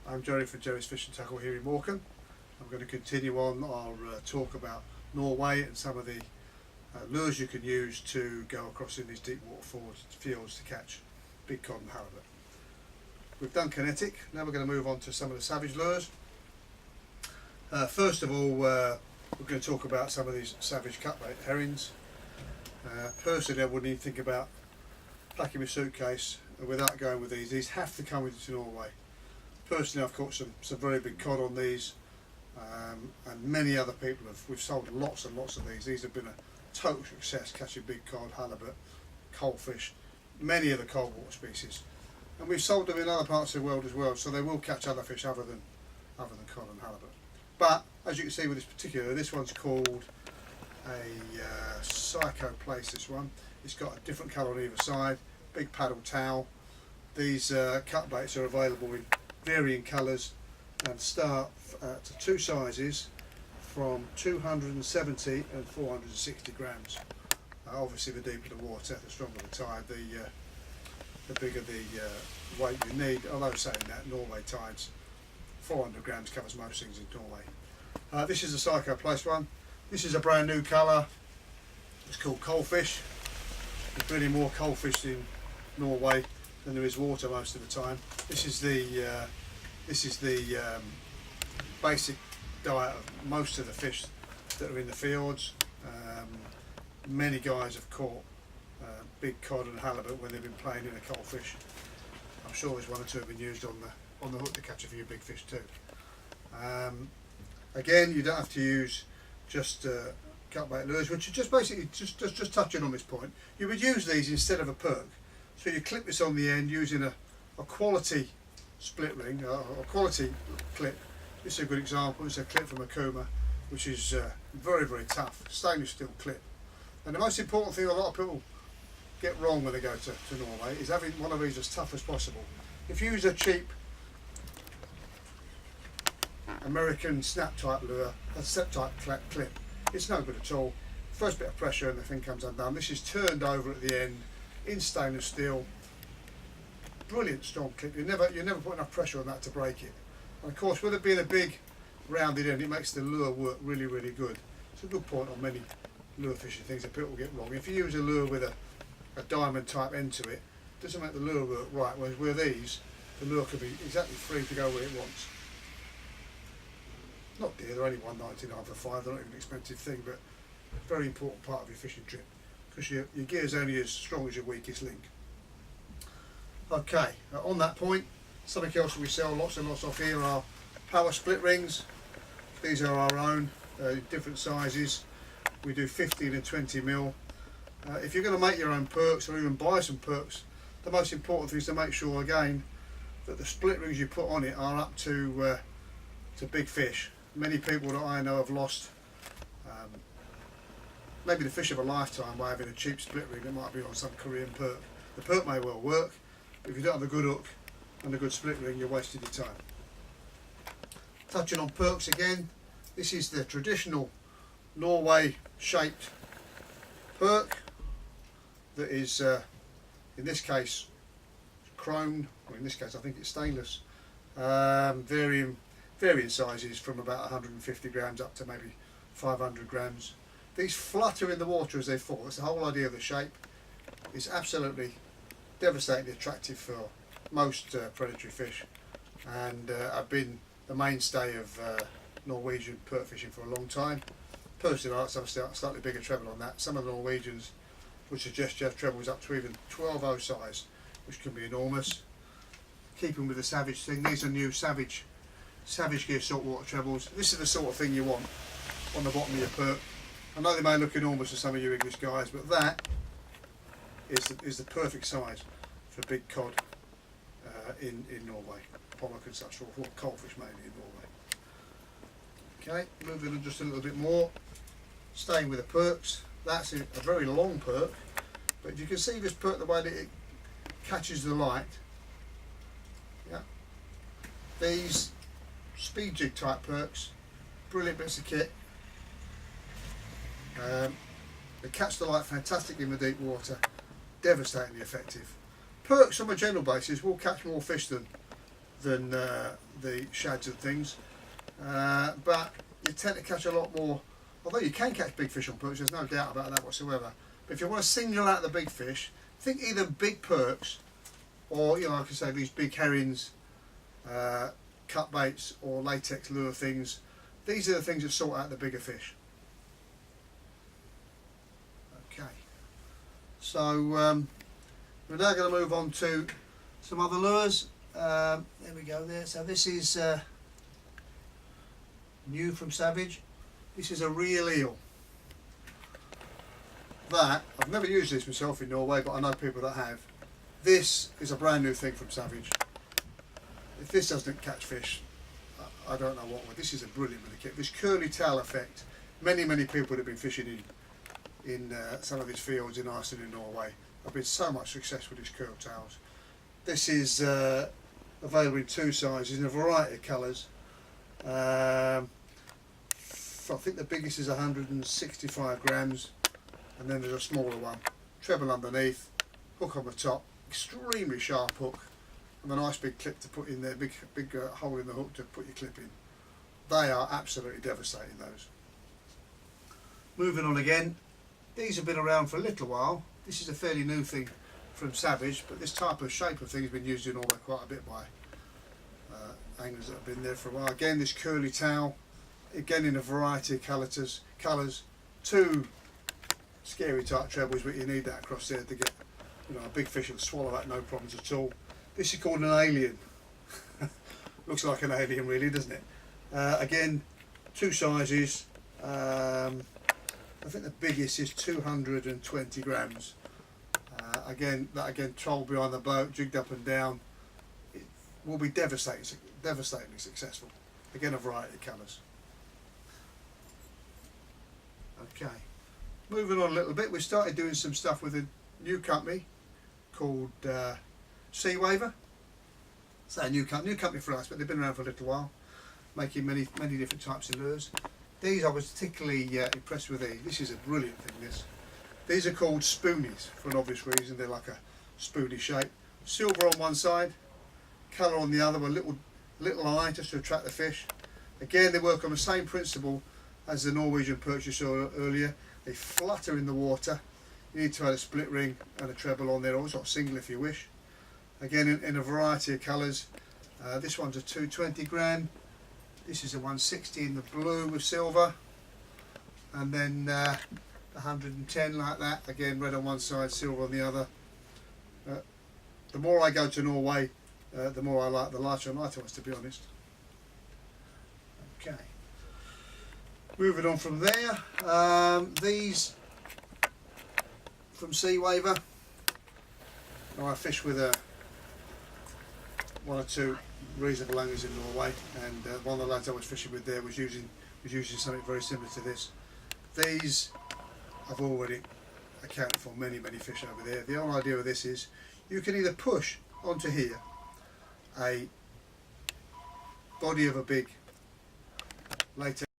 I'm Gerry from Gerrys Fish and Tackle here in Morecambe. I'm going to continue on our talk about Norway and some of the lures you can use to go across in these deep water fields to catch big cod and halibut. We've done kinetic, now we're going to move on to some of the savage lures. First of all, we're going to talk about some of these savage cutbait herrings. Personally, I wouldn't even think about packing my suitcase without going with these. These have to come into Norway. Personally, I've caught some very big cod on these, and many other people we've sold lots and lots of these. These have been a total success, catching big cod, halibut, coalfish, many of the cold water species, and we've sold them in other parts of the world as well, so they will catch other fish other than cod and halibut. But as you can see with this particular, this one's called a Psycho Place. This one, it's got a different colour on either side, big paddle towel. These cut baits are available in varying colours and start to two sizes from 270 and 460 grams. Obviously the deeper the water, the stronger the tide, the bigger the weight you need. Although saying that, Norway tides, 400 grams covers most things in Norway. This is a Psycho Place one. This is a brand new colour. It's called coalfish. There's really more coalfish in Norway than there is water most of the time. This is the basic diet of most of the fish that are in the fields. Many guys have caught big cod and halibut when they've been playing in a coalfish. I'm sure there's one or two have been used on the hook to catch a few big fish too. Again, you don't have to use just cutbait lures, which are just basically just touching on this point. You would use these instead of a perk. So you clip this on the end using a quality split ring, a quality clip. This is a good example. It's a clip from a Kuma, which is very, very tough, stainless steel clip. And the most important thing a lot of people get wrong when they go to Norway is having one of these as tough as possible. If you use a cheap American snap type lure, a snap type clip, it's no good at all. First bit of pressure and the thing comes undone. This is turned over at the end in stainless steel. Brilliant strong clip. You never put enough pressure on that to break it. And of course, with it being a big rounded end, it makes the lure work really, really good. It's a good point on many lure fishing things that people get wrong. If you use a lure with a diamond type end to it, it doesn't make the lure work right. Whereas with these, the lure can be exactly free to go where it wants. Not dear, they're only $1.99 for 5. They're not even an expensive thing, but a very important part of your fishing trip, because your gear is only as strong as your weakest link. Okay, on that point, something else that we sell lots and lots of here are power split rings. These are our own, different sizes. We do 15 and 20 mil. If you're going to make your own perks or even buy some perks, the most important thing is to make sure again that the split rings you put on it are up to big fish. Many people that I know have lost maybe the fish of a lifetime by having a cheap split ring that might be on some Korean perk. The perk may well work, but if you don't have a good hook and a good split ring, you're wasting your time. Touching on perks again, this is the traditional Norway shaped perk that is in this case chrome, or in this case I think it's stainless, varying sizes from about 150 grams up to maybe 500 grams. These flutter in the water as they fall. That's the whole idea of the shape. It's absolutely devastatingly attractive for most predatory fish, and I've been the mainstay of Norwegian perk fishing for a long time. Personally, I like to have a slightly bigger treble on that. Some of the Norwegians would suggest you have trebles up to even 12.0 size, which can be enormous. Keeping with the Savage thing, these are new Savage Gear saltwater trebles. This is the sort of thing you want on the bottom of your perk. I know they may look enormous to some of you English guys, but that is the perfect size for big cod in Norway, pollock and such, or coalfish mainly in Norway. Okay, moving on just a little bit more, staying with the perks. That's a very long perk, but you can see this perk, the way that it catches the light. Yeah, these speed jig type perks, brilliant bits of kit. They catch the light fantastically in the deep water, devastatingly effective. Perks on a general basis will catch more fish than than the shads and things, but you tend to catch a lot more, although you can catch big fish on perch, there's no doubt about that whatsoever. But if you want to single out the big fish, think either big perch or, you know, like I say, these big herrings, cut baits or latex lure things. These are the things that sort out the bigger fish. Okay, so we're now going to move on to some other lures. There we go there. So this is new from Savage. This is a real eel. That, I've never used this myself in Norway, but I know people that have. This is a brand new thing from Savage. If this doesn't catch fish, I don't know what would. This is a brilliant little kit. This curly tail effect, many people have been fishing in some of these fields in Iceland and Norway. I've been so much success with these curl tails. This is available in 2 sizes in a variety of colours. I think the biggest is 165 grams, and then there's a smaller one. Treble underneath, hook on the top, extremely sharp hook, and a nice big clip to put in there, big hole in the hook to put your clip in. They are absolutely devastating, those. Moving on again, these have been around for a little while. This is a fairly new thing from Savage, but this type of shape of thing has been used in Norway quite a bit by anglers that have been there for a while. Again, this curly tail, again in a variety of colours. 2 scary type trebles, but you need that across there to get, you know, a big fish will swallow that no problems at all. This is called an alien. Looks like an alien really, doesn't it? Again, 2 sizes. I think the biggest is 220 grams. Again, trolled behind the boat, jigged up and down. It will be devastatingly successful. Again, a variety of colours. Okay, moving on a little bit, we started doing some stuff with a new company called waiver. So a new company for us, but they've been around for a little while, making many different types of lures. These I was particularly impressed with. This is a brilliant thing. These are called Spoonies for an obvious reason. They're like a spoony shape. Silver on one side, colour on the other, with a little eye just to attract the fish. Again, they work on the same principle as the Norwegian perch you saw earlier. They flutter in the water. You need to add a split ring and a treble on there, or sort of single if you wish. Again, in a variety of colours. This one's a 220 gram. This is a 160 in the blue with silver, and then 110 like that. Again, red on one side, silver on the other. The more I go to Norway, the more I like the lighter and lighter ones, to be honest. Okay. Moving on from there, these from waiver. Now I fish with 1 or 2 reasonable anglers in Norway, and one of the lads I was fishing with there was using something very similar to this. These I've already accounted for many fish over there. The whole idea of this is you can either push onto here a body of a big latex